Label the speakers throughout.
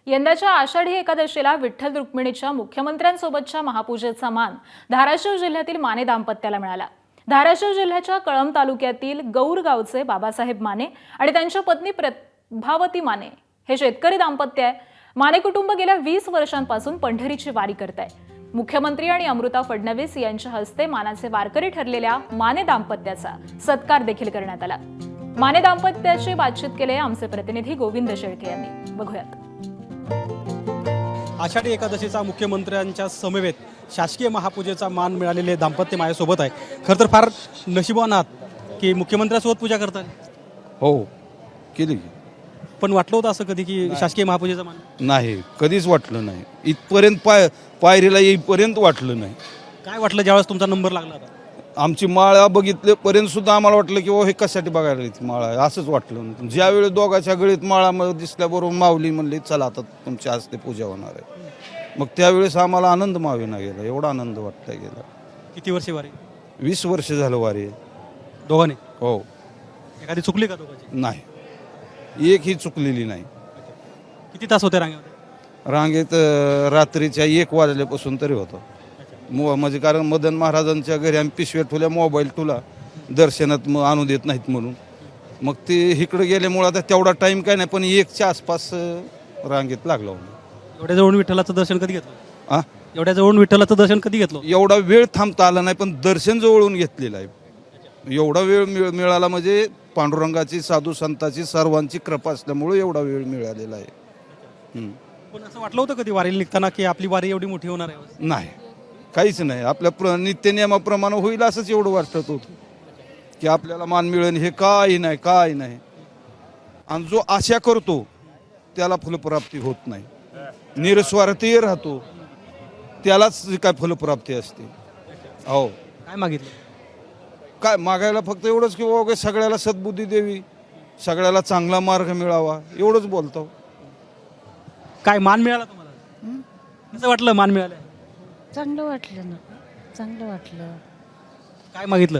Speaker 1: यंदाच्या आषाढी एकादशीला विठ्ठल रुक्मिणीच्या मुख्यमंत्र्यांसोबतच्या महापूजेचा मान धाराशिव जिल्ह्यातील माने दाम्पत्याला मिळाला। धाराशिव जिल्ह्याच्या कळंब तालुक्यातील गौर गावचे बाबासाहेब माने आणि त्यांच्या पत्नी प्रभावती माने हे शेतकरी दाम्पत्य आहे। माने कुटुंब गेल्या 20 वर्षांपासून पंढरीची वारी करत आहे। मुख्यमंत्री आणि अमृता फडणवीस यांच्या हस्ते मानाचे वारकरी ठरलेल्या माने दाम्पत्याचा सत्कार देखील करण्यात आला। माने दाम्पत्याशी बातचीत केले आमचे प्रतिनिधी गोविंद शेळके यांनी। बघूयात।
Speaker 2: आषाढी एकादशीचा मुख्यमंत्र्यांच्या समवेत शासकीय महापूजेचा मान मिळालेले दाम्पत्य माझ्यासोबत आहे। खरं तर फार नशिबवान आहात की मुख्यमंत्र्यांसोबत पूजा करताय।
Speaker 3: हो केली,
Speaker 2: पण वाटलं होतं असं कधी की शासकीय महापूजेचा मान?
Speaker 3: नाही, कधीच वाटलं नाही। इथपर्यंत पायरीला येईपर्यंत वाटलं नाही।
Speaker 2: काय वाटलं ज्यावेळेस तुमचा नंबर लागला होता?
Speaker 3: आमची माळा बघितल्यापर्यंत सुद्धा आम्हाला वाटलं की हे कशासाठी बघायला येते माळा, असंच वाटलं। ज्यावेळेस दोघाच्या गळीत माळा दिसल्याबरोबर माऊली म्हणली चला आता तुमच्या हस्ते पूजा होणार आहे। मग त्यावेळेस आम्हाला आनंद मावेना गेला, एवढा आनंद वाटता गेला।
Speaker 2: किती वर्षे वारी?
Speaker 3: 20 वर्ष झालं वारी।
Speaker 2: दोघांनी?
Speaker 3: हो।
Speaker 2: एखादी चुकली का दोघांची?
Speaker 3: नाही, एक ही चुकलेली नाही।
Speaker 2: किती तास होते रांगेमध्ये?
Speaker 3: रांगेत रात्रीच्या 1 वाजल्यापासून तरी होतं। म्हणजे कारण मदन महाराजांच्या घरी आम्ही पिशव्या ठेवल्या, मोबाईल ठेवला, दर्शनात आणू देत नाहीत म्हणून। मग ते इकडे गेल्यामुळे आता तेवढा टाईम काय नाही, पण 1च्या आसपास रांगेत लागलो।
Speaker 2: एवढ्या जवळून विठ्ठलाचं दर्शन कधी घेतलं?
Speaker 3: आ
Speaker 2: एवढ्या जवळून विठ्ठलाचं दर्शन कधी घेतलं?
Speaker 3: एवढा वेळ थांबता आला नाही, पण दर्शन जवळून घेतलेलं आहे। एवढा वेळ मिळाला म्हणजे पांडुरंगाची, साधू संतांची, सर्वांची कृपा असल्यामुळे एवढा वेळ मिळालेला आहे।
Speaker 2: पण असं वाटलं होतं कधी वारीला निघताना की आपली वारी एवढी मोठी होणार आहे?
Speaker 3: नाही, काहीच नाही। आपल्या नित्यनियमाप्रमाणे होईल असंच एवढं वाटत होतं की आपल्याला मान मिळेल, हे काही नाही। आणि जो आशा करतो त्याला फलप्राप्ती होत नाही। निरस्वार्थी राहतो त्यालाच काय फलप्राप्ती असते। हो।
Speaker 2: काय मागितलं?
Speaker 3: काय मागायला फक्त एवढंच की बाबा सगळ्याला सद्बुद्धी द्यावी, सगळ्याला चांगला मार्ग मिळावा, एवढंच बोलतो।
Speaker 2: काय मान मिळाला तुम्हाला? कसं वाटलं मान मिळालं?
Speaker 4: चांगलं वाटलं ना, चांगलं वाटलं।
Speaker 2: काय मागितलं?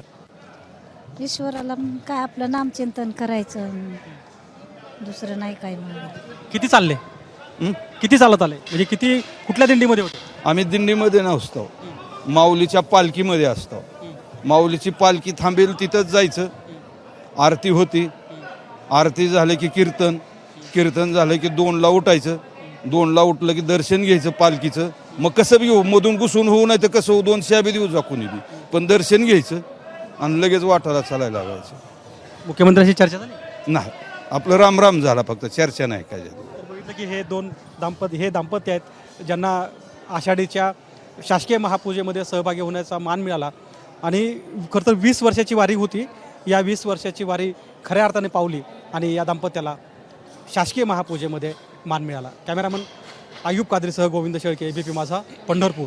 Speaker 4: ईश्वराला काय आपलं नामचिंतन करायचं, दुसरं नाही काय मागितलं।
Speaker 2: किती चालले? किती चालत आले? म्हणजे किती, कुठल्या दिंडीमध्ये होते?
Speaker 3: आम्ही दिंडीमध्ये नसतो, माऊलीच्या पालखीमध्ये असतो। माऊलीची पालखी थांबेल तिथंच जायचं। आरती होती, आरती झालं की कीर्तन झालं की 2ला उठायचं। 2ला उठलं की दर्शन घ्यायचं पालखीचं। मग कसं बी घेऊ, मधून घुसून होऊ नाही तर कसं होऊ, 200 बी देऊ जा कोणी बी, पण दर्शन घ्यायचं आणि लगेच वाटाला चालायला लागायचं।
Speaker 2: मुख्यमंत्र्यांशी चर्चा झाली?
Speaker 3: नाही, आपलं राम झाला, फक्त चर्चा नाही काय झाली।
Speaker 2: बघितलं की हे दाम्पत्य आहेत ज्यांना आषाढीच्या शासकीय महापूजेमध्ये सहभागी होण्याचा मान मिळाला। आणि खरं तर 20 वर्षाची वारी होती। या 20 वर्षाची वारी खऱ्या अर्थाने पावली आणि या दाम्पत्याला शासकीय महापूजेमध्ये मान मिळाला। कॅमेरामन आयुब कादरीसह गोविंद शेळके, ABP माझा, पंढरपूर।